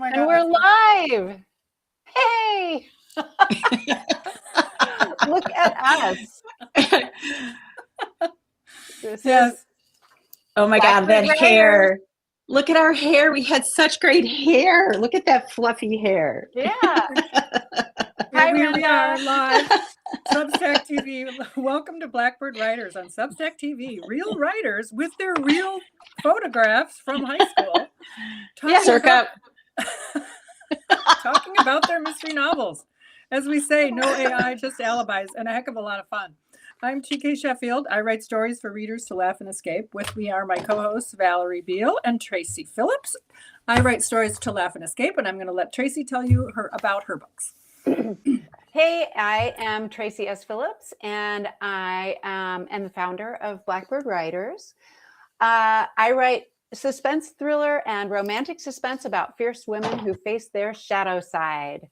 my And God. we're live. Hey. Look at us. This is Oh my God, Blackbird that Writer. hair. Look at our hair. We had such great hair. Look at that fluffy hair. Yeah. Here Hi, we Randa. are live. Substack TV. Welcome to Blackbird Writers on Substack TV. Real writers with their real photographs from high school. Circa. Talking about their mystery novels. As we say, no AI, just alibis, and a heck of a lot of fun. I'm TK Sheffield. I write stories for readers to laugh and escape. With me are my co-hosts, Valerie Beal and Tracey Phillips. I write stories to laugh and escape, and I'm going to let Tracey tell you about her books. Hey, I am Tracey S. Phillips, and I am the founder of Blackbird Writers. I write suspense thriller and romantic suspense about fierce women who face their shadow side.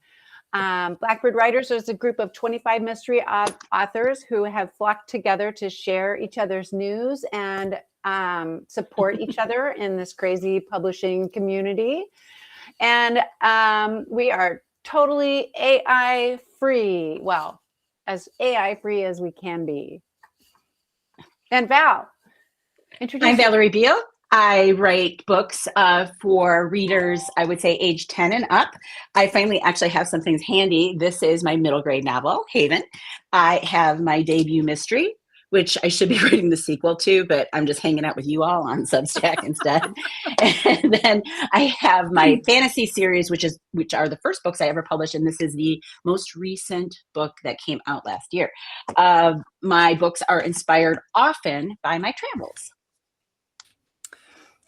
Blackbird Writers is a group of 25 mystery authors who have flocked together to share each other's news and support each other in this crazy publishing community. And we are totally AI free. Well, as AI free as we can be. And Val, introduce I'm Valerie Beal. I write books for readers, I would say age 10 and up. I finally actually have some things handy. This is my middle grade novel, Haven. I have my debut mystery, which I should be writing the sequel to, but I'm just hanging out with you all on Substack instead. And then I have my fantasy series, which are the first books I ever published, and this is the most recent book that came out last year. My books are inspired often by my travels.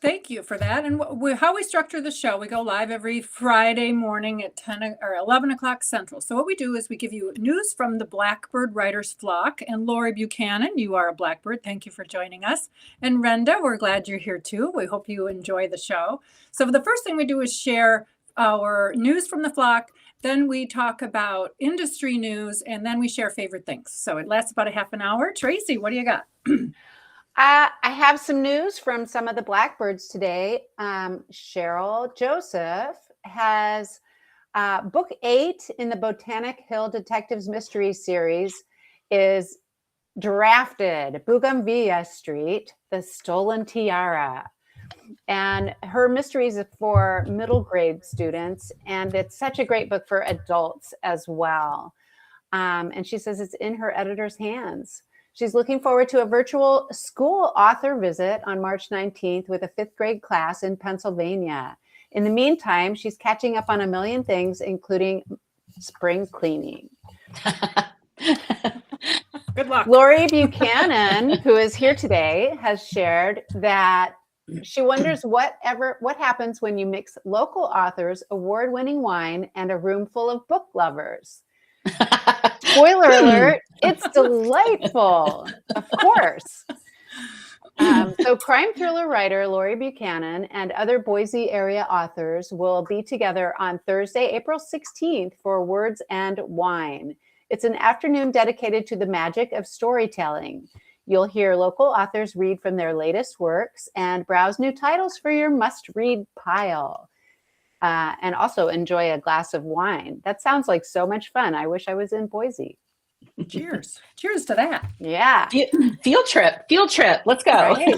Thank you for that. And how we structure the show, we go live every Friday morning at 10 or 11 o'clock Central. So what we do is we give you news from the Blackbird Writers flock. And Lori Buchanan, you are a Blackbird. Thank you for joining us. And Renda, we're glad you're here too. We hope you enjoy the show. So the first thing we do is share our news from the flock. Then we talk about industry news, and then we share favorite things. So it lasts about a half an hour. Tracey, what do you got? I have some news from some of the Blackbirds today. Cheryl Joseph has book 8 in the Botanic Hill Detectives Mystery Series is drafted. Bougainvillea Street, The Stolen Tiara. And her mysteries are for middle grade students, and it's such a great book for adults as well. And she says it's in her editor's hands. She's looking forward to a virtual school author visit on March 19th with a 5th grade class in Pennsylvania. In the meantime, she's catching up on a million things, including spring cleaning. Good luck. Lori Buchanan, who is here today, has shared that she wonders what happens when you mix local authors, award-winning wine, and a room full of book lovers. Spoiler alert, it's delightful, of course. So crime thriller writer Lori Buchanan and other Boise area authors will be together on Thursday, April 16th for Words and Wine. It's an afternoon dedicated to the magic of storytelling. You'll hear local authors read from their latest works and browse new titles for your must-read pile. And also enjoy a glass of wine. That sounds like so much fun. I wish I was in Boise. Cheers. Cheers to that. Yeah. Field trip. Let's go. Right.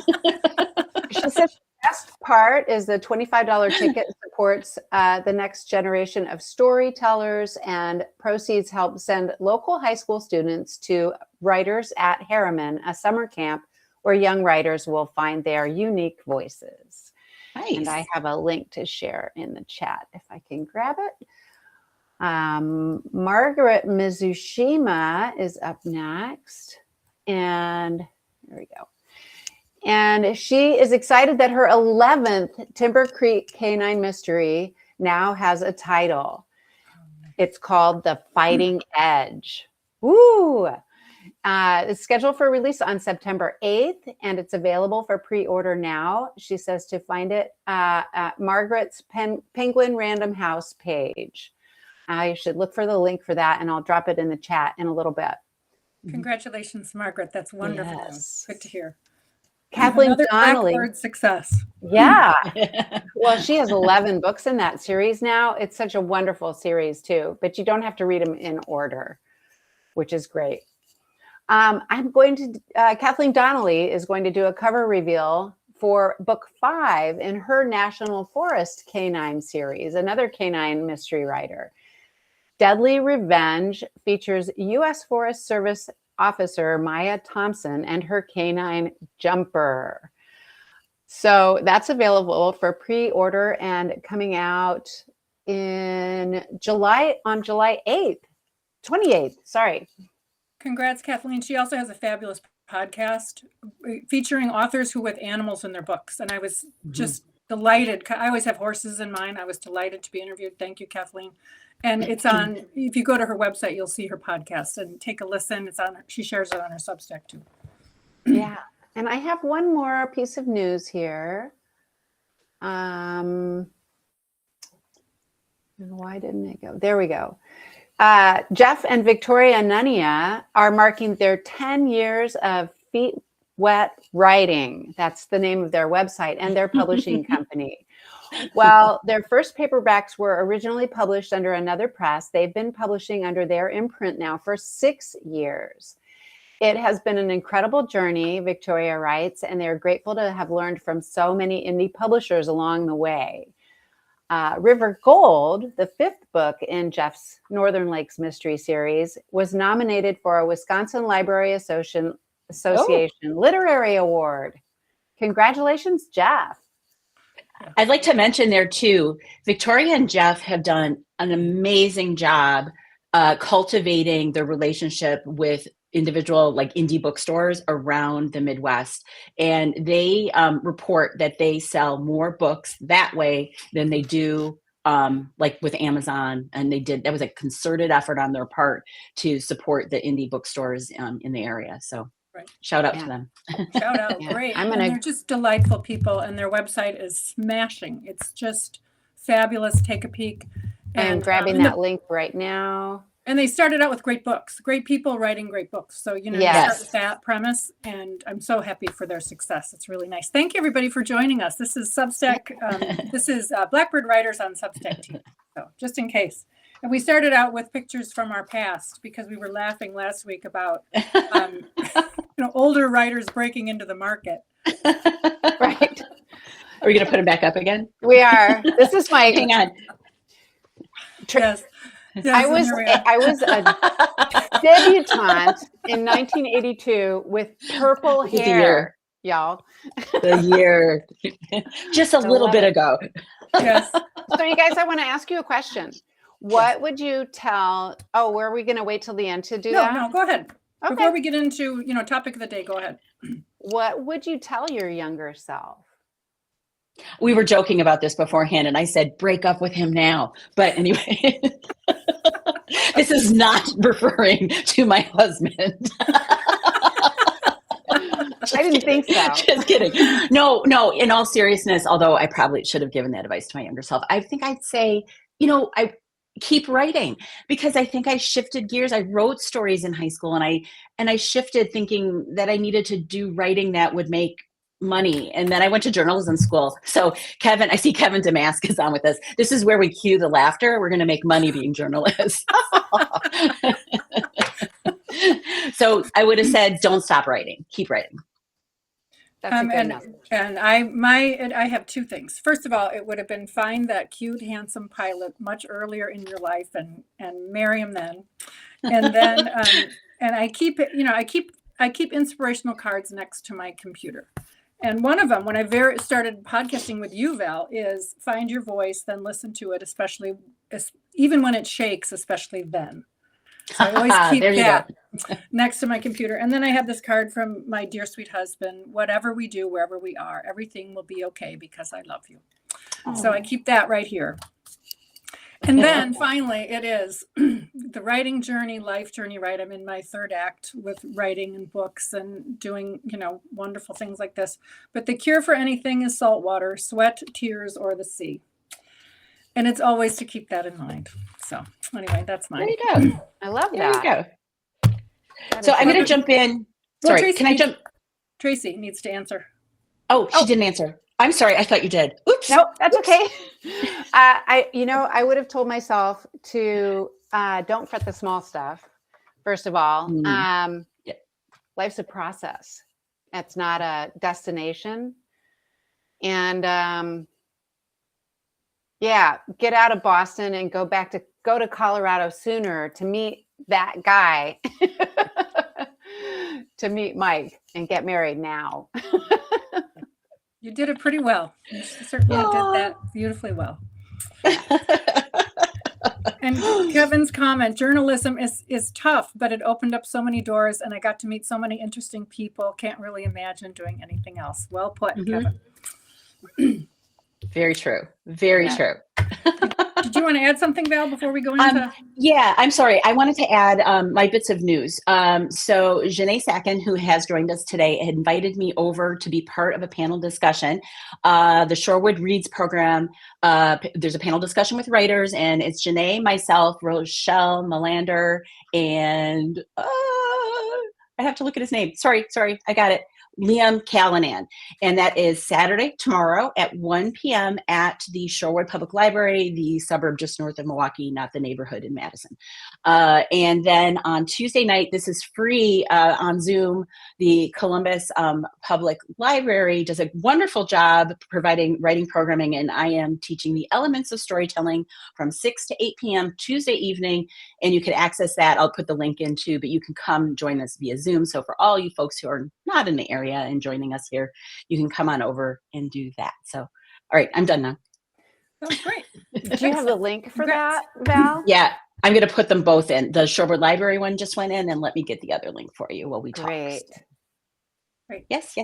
She said the best part is the $25 ticket supports the next generation of storytellers, and proceeds help send local high school students to Writers at Harriman, a summer camp where young writers will find their unique voices. Nice. And I have a link to share in the chat if I can grab it. Margaret Mizushima is up next. And there we go. And she is excited that her 11th Timber Creek Canine Mystery now has a title. It's called The Fighting Edge. Woo! It's scheduled for release on September 8th, and it's available for pre-order now. She says to find it at Margaret's Penguin Random House page. You should look for the link for that, and I'll drop it in the chat in a little bit. Congratulations, Margaret. That's wonderful. Yes. Good to hear. Kathleen Another Donnelly. Blackbird success. Yeah. Well, she has 11 books in that series now. It's such a wonderful series too, but you don't have to read them in order, which is great. Kathleen Donnelly is going to do a cover reveal for book 5 in her National Forest Canine series, another canine mystery writer. Deadly Revenge features U.S. Forest Service officer Maya Thompson and her canine Jumper. So that's available for pre-order and coming out on July 28th. Sorry. Congrats, Kathleen. She also has a fabulous podcast featuring authors who with animals in their books. And I was just delighted. I always have horses in mine. I was delighted to be interviewed. Thank you, Kathleen. And it's on, if you go to her website, you'll see her podcast and take a listen. It's on, she shares it on her Substack too. Yeah. And I have one more piece of news here. Why didn't it go? There we go. Jeff and Victoria Nunia are marking their 10 years of Feet Wet Writing. That's the name of their website and their publishing company. While their first paperbacks were originally published under another press, they've been publishing under their imprint now for 6 years. It has been an incredible journey, Victoria writes, and they're grateful to have learned from so many indie publishers along the way. River Gold, the 5th book in Jeff's Northern Lakes Mystery Series, was nominated for a Wisconsin Library Association Literary Award. Congratulations, Jeff. I'd like to mention there too, Victoria and Jeff have done an amazing job cultivating their relationship with individual like indie bookstores around the Midwest. And they report that they sell more books that way than they do like with Amazon. And that was a concerted effort on their part to support the indie bookstores in the area. So shout out to them. Shout out. Great. And they're just delightful people and their website is smashing. It's just fabulous. Take a peek. And grabbing that link right now. And they started out with great books, great people writing great books. So, you start with that premise, and I'm so happy for their success. It's really nice. Thank you, everybody, for joining us. This is Substack. This is Blackbird Writers on Substack TV. So just in case. And we started out with pictures from our past because we were laughing last week about older writers breaking into the market. Right. Are we going to put them back up again? We are. This is my... Hang on. Yes. I was a debutante in 1982 with purple hair, y'all. The year. Just a little bit ago. Yes. So you guys, I want to ask you a question. What would you tell, were we going to wait till the end to do that? No, go ahead. Okay. Before we get into, topic of the day, go ahead. What would you tell your younger self? We were joking about this beforehand, and I said, break up with him now. But anyway, this is not referring to my husband. I didn't think so. Just kidding. No, in all seriousness, although I probably should have given that advice to my younger self, I think I'd say, I keep writing, because I think I shifted gears. I wrote stories in high school, and I shifted thinking that I needed to do writing that would make money. And then I went to journalism school. So Kevin, I see Kevin Damask is on with us. This is where we cue the laughter. We're going to make money being journalists. So I would have said, don't stop writing. Keep writing. That's a good message. And I have two things. First of all, it would have been find that cute, handsome pilot much earlier in your life and marry him then. And then, and I keep inspirational cards next to my computer. And one of them, when I started podcasting with you, Val, is find your voice, then listen to it, even when it shakes, especially then. So I always keep that next to my computer. And then I have this card from my dear sweet husband: whatever we do, wherever we are, everything will be okay because I love you. Aww. So I keep that right here. And then finally, it is the writing journey, life journey, right? I'm in my 3rd act with writing and books and doing, wonderful things like this. But the cure for anything is salt water, sweat, tears, or the sea. And it's always to keep that in mind. So anyway, that's mine. There you go. I love that. There you go. So I'm going to jump in. Sorry, can I jump? Tracey needs to answer. Oh, she didn't answer. I'm sorry. I thought you did. Oops. No, that's okay. I would have told myself to don't fret the small stuff. First of all, Yeah. life's a process. It's not a destination. And get out of Boston and go to Colorado sooner to meet that guy, to meet Mike and get married now. You did it pretty well. You certainly did that beautifully well. And Kevin's comment, journalism is tough, but it opened up so many doors and I got to meet so many interesting people. Can't really imagine doing anything else. Well put, Kevin. Very true. Very true. Did you want to add something, Val, before we go into? Yeah, I'm sorry. I wanted to add my bits of news. So Janae Sacken, who has joined us today, had invited me over to be part of a panel discussion. The Shorewood Reads program, there's a panel discussion with writers, and it's Janae, myself, Rochelle Melander, and I have to look at his name. Sorry, I got it. Liam Callanan. And that is Saturday, tomorrow at 1 p.m. at the Shorewood Public Library, the suburb just north of Milwaukee, not the neighborhood in Madison. And then on Tuesday night, this is free on Zoom. The Columbus Public Library does a wonderful job providing writing programming, and I am teaching the elements of storytelling from 6 to 8 p.m. Tuesday evening, and you can access that. I'll put the link in too, but you can come join us via Zoom. So for all you folks who are not in the area and joining us here, you can come on over and do that. So, all right, I'm done now. That was great. Do you have the link for that, Val? Yeah, I'm going to put them both in. The Shorewood Library one just went in, and let me get the other link for you while we talk. Great. Great. Yes.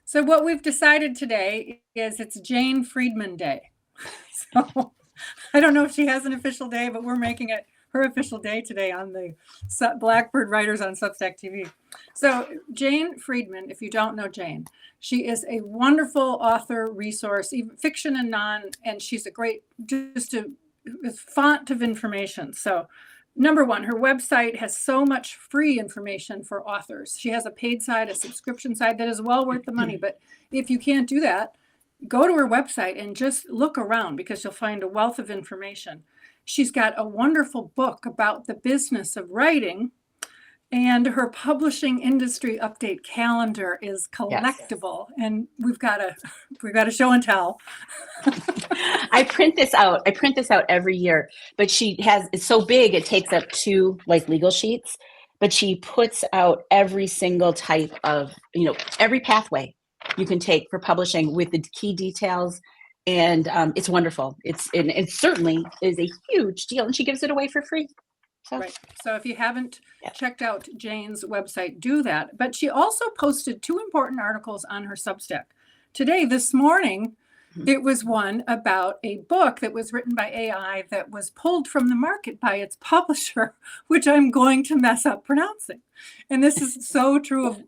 So what we've decided today is it's Jane Friedman Day. So I don't know if she has an official day, but we're making it her official day today on the Blackbird Writers on Substack TV. So Jane Friedman, if you don't know Jane, she is a wonderful author resource, even fiction and non, and she's a great, just a font of information. So number one, her website has so much free information for authors. She has a paid side, a subscription side that is well worth the money. But if you can't do that, go to her website and just look around because you'll find a wealth of information. She's got a wonderful book about the business of writing, and her publishing industry update calendar is collectible. Yes. And we've got a show and tell. I print this out every year, but it's so big it takes up 2 like legal sheets, but she puts out every single type of, every pathway you can take for publishing with the key details. And it's wonderful. It certainly is a huge deal, and she gives it away for free. So. Right. So if you haven't checked out Jane's website, do that. But she also posted 2 important articles on her Substack. Today, this morning, it was one about a book that was written by AI that was pulled from the market by its publisher, which I'm going to mess up pronouncing. And this is so true of,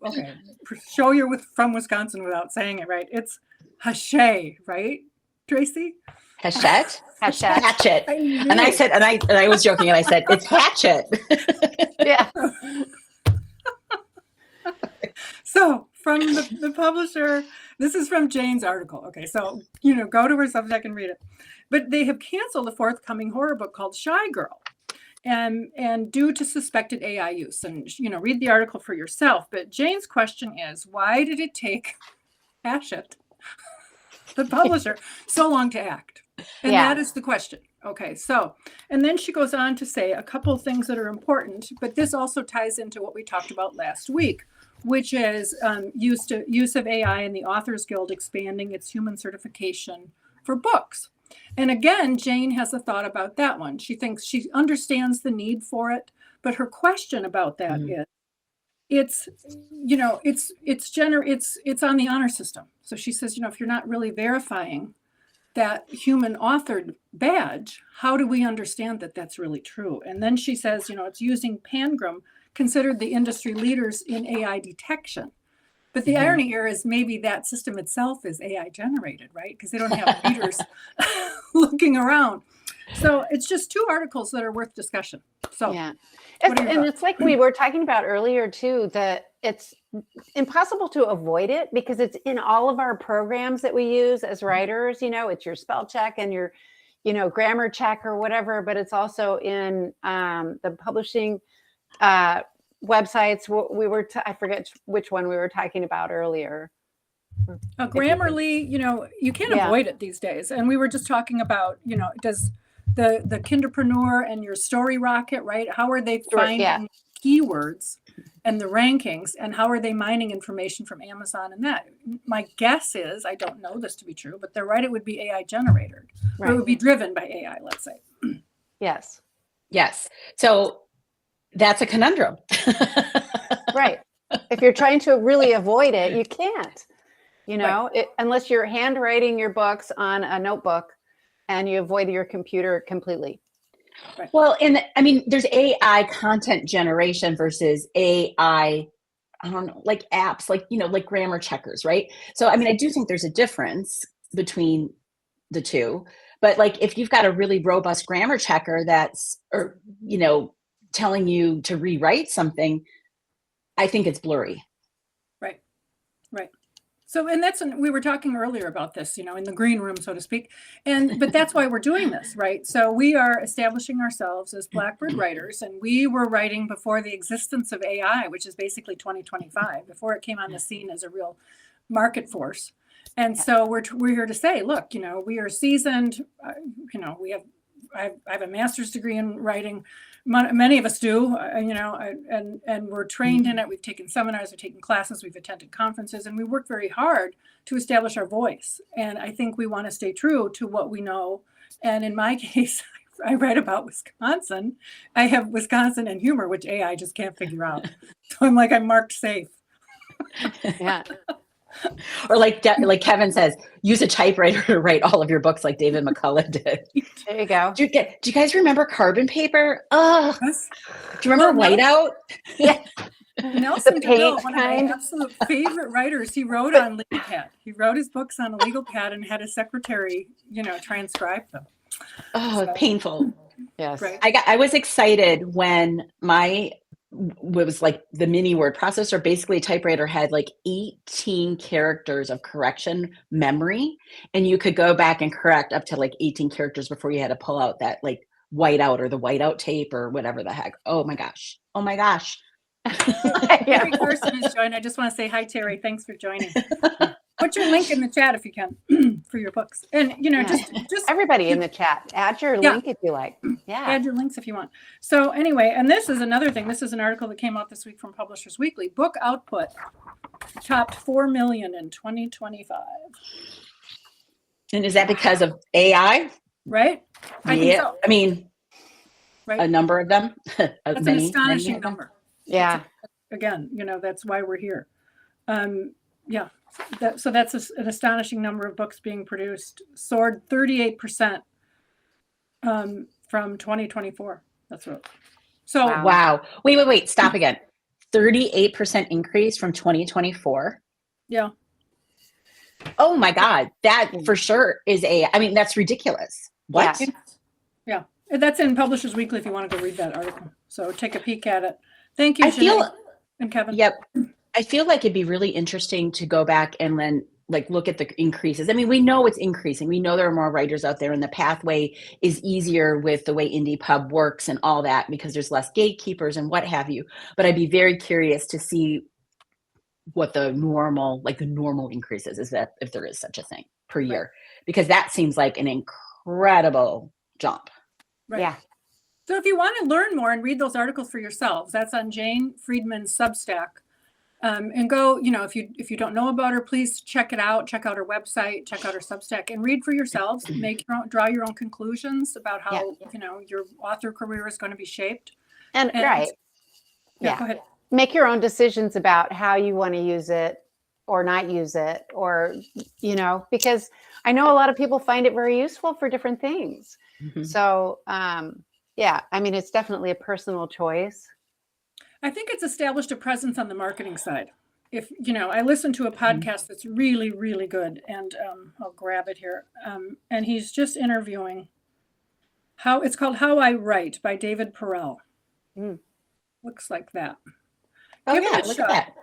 show you're from Wisconsin without saying it right. It's Hachette, right? Tracy? Hachette? Hatchet. And I said, and I was joking, and I said, it's Hatchet. Yeah. So from the publisher, this is from Jane's article. Okay, so, go to her Substack and read it. But they have canceled a forthcoming horror book called Shy Girl. And due to suspected AI use. And, read the article for yourself. But Jane's question is, why did it take Hachette, the publisher, so long to act? And that is the question. Okay, so, and then she goes on to say a couple of things that are important, but this also ties into what we talked about last week, which is use of AI in the Authors Guild expanding its human certification for books. And again, Jane has a thought about that one. She thinks she understands the need for it, but her question about that is, it's on the honor system. So she says, if you're not really verifying that human authored badge, how do we understand that that's really true? And then she says, it's using Pangram, considered the industry leaders in AI detection. But the irony here is maybe that system itself is AI generated, right? Because they don't have readers looking around. So it's just 2 articles that are worth discussion. So yeah. It's like we were talking about earlier too, that it's impossible to avoid it because it's in all of our programs that we use as writers. It's your spell check and your, grammar check or whatever, but it's also in the publishing websites. I forget which one we were talking about earlier. Grammarly, you can't avoid it these days. And we were just talking about, does the Kinderpreneur and your Story Rocket, right? How are they finding keywords and the rankings, and how are they mining information from Amazon and that? My guess is, I don't know this to be true, but they're right, it would be AI generated. Right. Or it would be driven by AI, let's say. Yes. So that's a conundrum. Right. If you're trying to really avoid it, you can't. Unless you're handwriting your books on a notebook and you avoid your computer completely. Right. Well, there's AI content generation versus AI, I don't know, like apps, like grammar checkers, right? So, I do think there's a difference between the two, but like if you've got a really robust grammar checker that's, telling you to rewrite something, I think it's blurry. Right. So, and we were talking earlier about this, in the green room, so to speak. But that's why we're doing this, right? So we are establishing ourselves as Blackbird writers, and we were writing before the existence of AI, which is basically 2025, before it came on the scene as a real market force. And so we're here to say, look, we are seasoned, I have a master's degree in writing. Many of us do, and we're trained in it. We've taken seminars, we've taken classes, we've attended conferences, and we work very hard to establish our voice. And I think we want to stay true to what we know. And in my case, I write about Wisconsin. I have Wisconsin and humor, which AI just can't figure out. So I'm marked safe. Yeah. Or like Kevin says, use a typewriter to write all of your books like David McCullough did. There you go. Do you guys remember carbon paper? Oh, yes. Do you remember whiteout? Yeah. Nelson DeVille, one of my absolute favorite writers, he wrote on legal pad. He wrote his books on a legal pad and had his secretary, transcribe them. Oh, painful. Yes. Right. I was excited when was like the mini word processor, basically a typewriter had like 18 characters of correction memory, and you could go back and correct up to like 18 characters before you had to pull out that like whiteout or the whiteout tape or whatever the heck. Oh my gosh. Terry Carson has joined. I just want to say hi, Terry. Thanks for joining. Put your link in the chat if you can for your books. And, just everybody in the chat, add your link if you like. Yeah. Add your links if you want. So anyway, and this is another thing. This is an article that came out this week from Publishers Weekly. Book output topped 4 million in 2025. And is that because of AI? Right? I think so. Right. A number of them. That's an astonishing number. Yeah. Again, that's why we're here. So that's an astonishing number of books being produced. Soared 38% from 2024. That's what. So wow. Wait. Stop again. 38% increase from 2024. Yeah. Oh my God. That for sure is that's ridiculous. What? Yeah. That's in Publishers Weekly if you want to go read that article. So take a peek at it. Thank you, Sinead and Kevin. Yep. I feel like it'd be really interesting to go back and then look at the increases. We know it's increasing. We know there are more writers out there, and the pathway is easier with the way Indie Pub works and all that because there's less gatekeepers and what have you. But I'd be very curious to see what the normal increase is that if there is such a thing per year, because that seems like an incredible jump. Right. Yeah. So if you want to learn more and read those articles for yourselves, that's on Jane Friedman's Substack. And go, if you don't know about her, please check it out. Check out her website, check out her Substack, and read for yourselves. Draw your own conclusions about how your author career is going to be shaped. And right, go ahead. Make your own decisions about how you want to use it or not use it, or because I know a lot of people find it very useful for different things. Mm-hmm. So it's definitely a personal choice. I think it's established a presence on the marketing side. If, I listened to a podcast that's really, really good, and I'll grab it here. And he's just interviewing it's called How I Write by David Perell. Looks like that. Oh, yeah, look at that.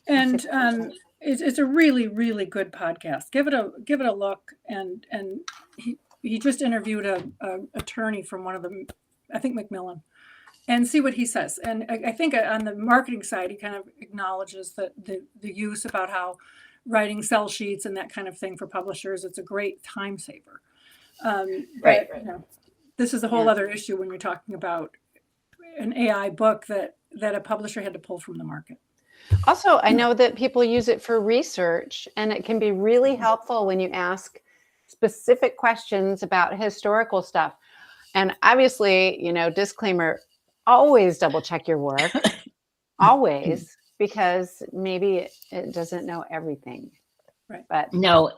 And it's a really, really good podcast. Give it a look. And he just interviewed a attorney from one of them, I think Macmillan, and see what he says. And I think on the marketing side, he kind of acknowledges that the use about how writing sell sheets and that kind of thing for publishers, it's a great time saver. Right. You know, this is a whole other issue when you're talking about an AI book that a publisher had to pull from the market. Also, I know that people use it for research, and it can be really helpful when you ask specific questions about historical stuff. And obviously, you know, disclaimer, always double check your work, always, because maybe it doesn't know everything. Right. But No,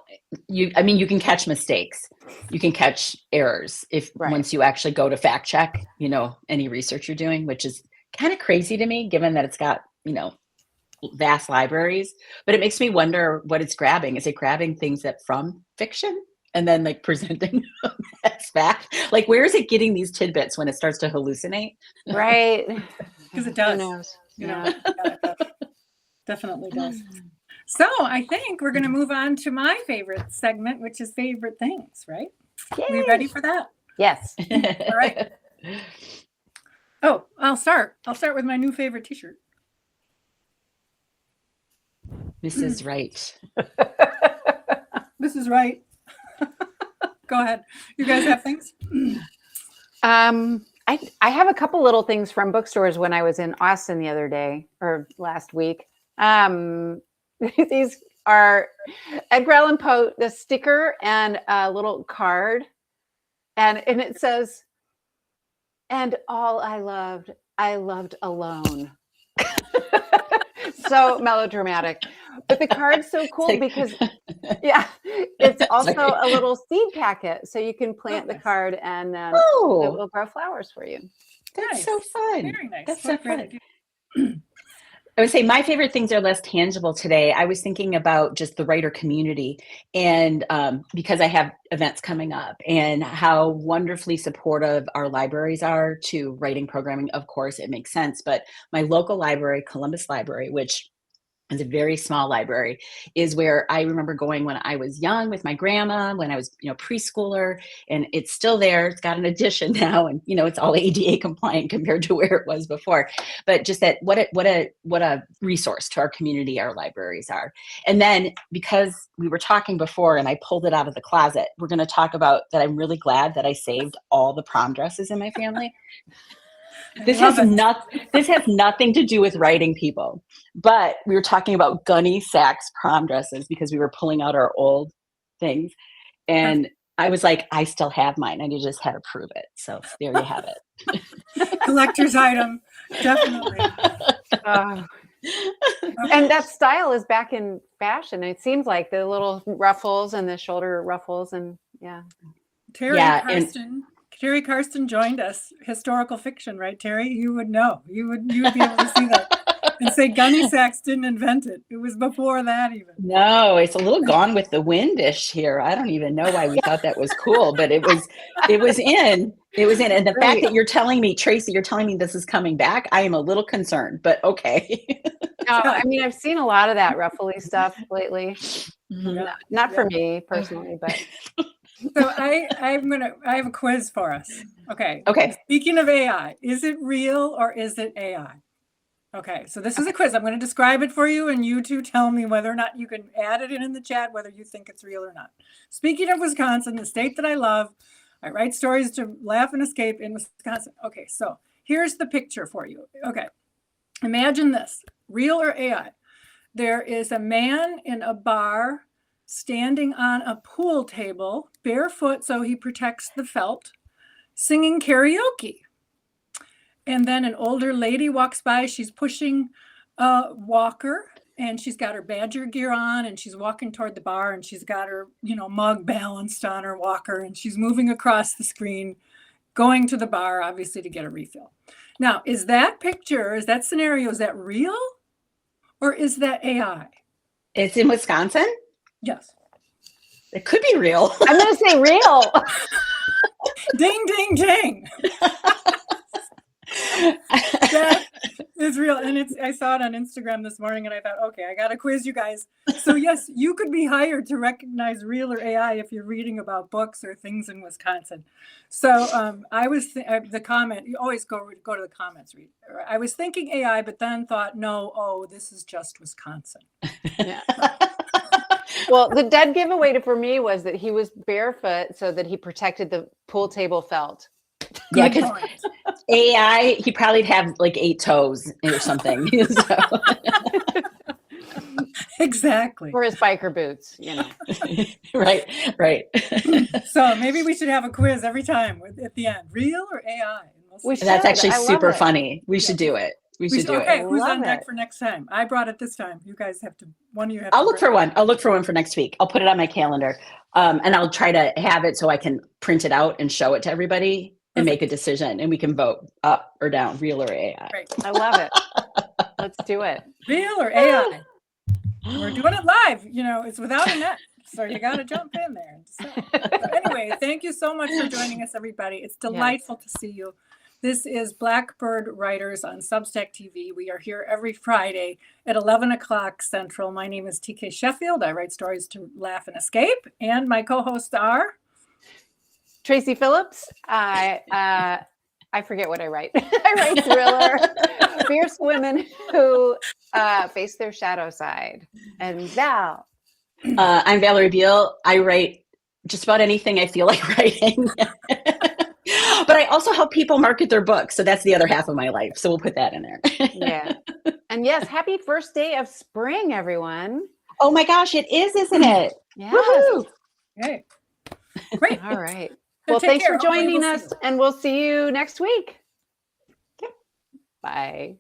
you can catch mistakes. You can catch errors once you actually go to fact check, you know, any research you're doing, which is kind of crazy to me, given that it's got, you know, vast libraries. But it makes me wonder what it's grabbing. Is it grabbing things that from fiction and then like presenting them as fact? Like, where is it getting these tidbits when it starts to hallucinate? right. Because it does. Who knows? You know, it definitely does. So I think we're going to move on to my favorite segment, which is favorite things, right? Yay. Are we ready for that? Yes. All right. Oh, I'll start with my new favorite t-shirt. Mrs. Right. This is right. Go ahead. You guys have things? I have a couple little things from bookstores when I was in Austin the other day or last week. These are Edgar Allan Poe, the sticker and a little card. And it says, "And all I loved alone." So melodramatic. But the card's so cool because, it's also a little seed packet. So you can plant the card and then it will grow flowers for you. That's Nice. so fun. Very nice. That's What so a great fun. idea. I would say my favorite things are less tangible today. I was thinking about just the writer community, and because I have events coming up, and how wonderfully supportive our libraries are to writing programming. Of course, it makes sense, but my local library, Columbus Library, which is a very small library, is where I remember going when I was young with my grandma, when I was, you know, preschooler, and it's still there. It's got an addition now, and you know, it's all ADA compliant compared to where it was before. But just that, what a resource to our community our libraries are. And then because we were talking before, and I pulled it out of the closet, we're going to talk about that. I'm really glad that I saved all the prom dresses in my family. This has nothing to do with writing, people. But we were talking about Gunny Sacks prom dresses because we were pulling out our old things. And I was like, I still have mine. I just had to prove it. So there you have it. Collector's item. Definitely. And that style is back in fashion. It seems like the little ruffles and the shoulder ruffles and Terry Karsten joined us. Historical fiction, right, Terry? You would know. You would be able to see that and say Gunny Sacks didn't invent it. It was before that even. No, it's a little Gone with the Wind-ish here. I don't even know why we thought that was cool, but it was in. And the fact that you're telling me, Tracy, this is coming back, I am a little concerned, but okay. No, I mean, I've seen a lot of that ruffly stuff lately. Mm-hmm. Not for me personally, but. So I have a quiz for us. Okay. Speaking of AI, is it real or is it AI? Okay, so this is a quiz. I'm going to describe it for you, and you two tell me whether or not you can add it in the chat, whether you think it's real or not. Speaking of Wisconsin, the state that I love, I write stories to laugh and escape in Wisconsin. Okay, so here's the picture for you. Okay, imagine this, real or AI. There is a man in a bar standing on a pool table, barefoot so he protects the felt, singing karaoke. And then an older lady walks by. She's pushing a walker, and she's got her Badger gear on, and she's walking toward the bar, and she's got her, mug balanced on her walker, and she's moving across the screen, going to the bar, obviously, to get a refill. Now, is that scenario, is that real or is that AI? It's in Wisconsin? Yes. It could be real. I'm going to say real. Ding, ding, ding. That It's real. And I saw it on Instagram this morning and I thought, okay, I got to quiz you guys. So yes, you could be hired to recognize real or AI if you're reading about books or things in Wisconsin. So I was, the comment, you always go to the comments, read. I was thinking AI, but then thought, no, this is just Wisconsin. Yeah. Well, the dead giveaway for me was that he was barefoot so that he protected the pool table felt. Yeah, because AI, he probably have like 8 toes or something. So. Exactly. Or his biker boots, you know. Right. So maybe we should have a quiz every time at the end, real or AI? That's actually I love super it. funny. We should do it. We should do okay, it. who's on Love deck it. for next time? I brought it this time. You guys have to, one of you have I'll to look for one. I'll look for one for next week. I'll put it on my calendar. And I'll try to have it so I can print it out and show it to everybody and make a decision, and we can vote up or down, real or AI. Great. I love it. Let's do it. Real or AI? We're doing it live. You know, it's without a net. So you got to jump in there. So anyway, thank you so much for joining us, everybody. It's delightful to see you. This is Blackbird Writers on Substack TV. We are here every Friday at 11 o'clock Central. My name is TK Sheffield. I write stories to laugh and escape. And my co-hosts are Tracey Phillips. I forget what I write. I write thriller, fierce women who face their shadow side. And Val. I'm Valerie Beal. I write just about anything I feel like writing. But I also help people market their books. So that's the other half of my life. So we'll put that in there. Yeah. And yes, happy first day of spring, everyone. Oh my gosh, it is, isn't it? Yes. Woohoo! okay. Great. All right. Well, Take thanks care. for joining Hopefully we'll us, see you. and we'll see you next week. Okay. Bye.